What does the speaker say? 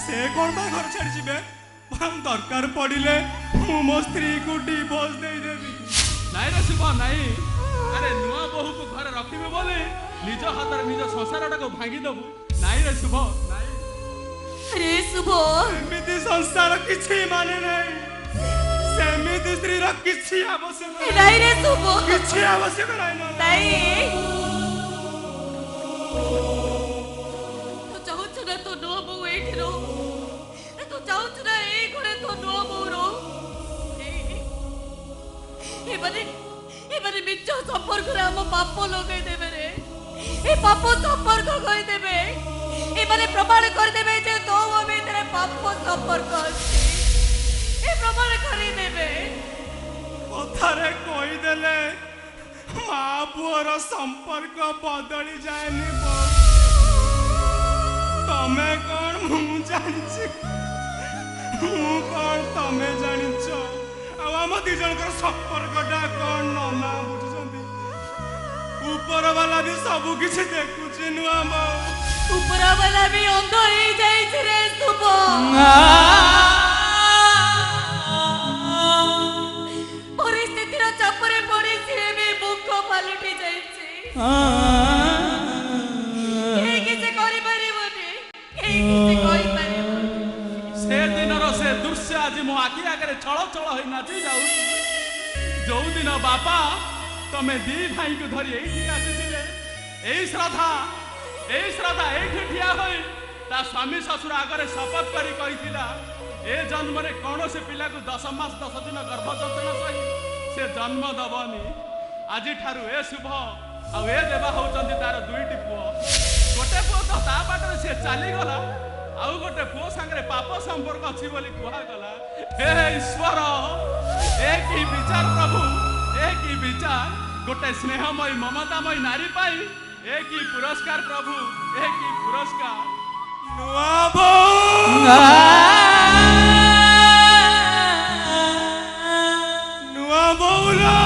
से कौन बा घर छाड़ी जीवे हम दरकार पड़िले मु मो स्त्री को डिवोर्स दे देबी नाई रे शुभ नाई अरे नुआ बहु को घर रखिबे बोले निज हाथ रे निज संसारटा को भांगी दबु नाई रे शुभ नाई अरे शुभ एमिति संसार किछि माने नहीं सेमिति स्त्री र किछि आवश्यक नहीं रे शुभ किछि आवश्यक नहीं नहीं तू चाहू ना तो नो बो एठी रो तू चाहू ना ए घरे तो नो बो रो এবারে মিচ্ছ সম্পর্ক রাম পাপ লগাই দেবে রে এই পাপ সম্পর্ক কই দেবে এবারে প্রমাণ করে দেবে যে তো ভিতরে পাপ সম্পর্ক আছে এই প্রমাণ করে দেবে কথারে কই দেলে মা পুଅର সম্পর্ক বদলি যায়নি তমে কোন মু জানিছি মু কোন তমে জানিছ आम दी जनकर संपर्कटा कौन नना बुझुंती ऊपर वाला भी सब किछ देखुची नुआ मो ऊपर वाला भी अंध हो जाई रे शुभ परिस्थितिर चापरे पड़ी से भी मुख पलटि जाई के किसे करि परिबोनी के किसे कहि परिबोनी से दिनर से दृश्य आज मो आखि आगे छल छल हो नाची जाऊ जो दिन बापा तमे दी भाई को धरी एठी आसीथिले एई श्रद्धा एठी ठिया होई ता स्वामी ससुर आगे शपथ करी कहिथिला ए जन्म रे कोनोसे पिला को 10 मास 10 दिन गर्भ जंतन सही से जन्म दबनी आज ठारू ए शुभ आ ए देवा होचंती तार दुईटी पुओ गोटे पुओ तो ता बाटर से चाली गला आउ गोटे पुओ संगे पाप संपर्क अच्छी बोली कुहा गला हे ईश्वर एक ही विचार प्रभु एक ही विचार गोटे स्नेहमयी ममतामयी नारी पाई एक ही पुरस्कार प्रभु एक ही पुरस्कार नुआ बो नुआ बोला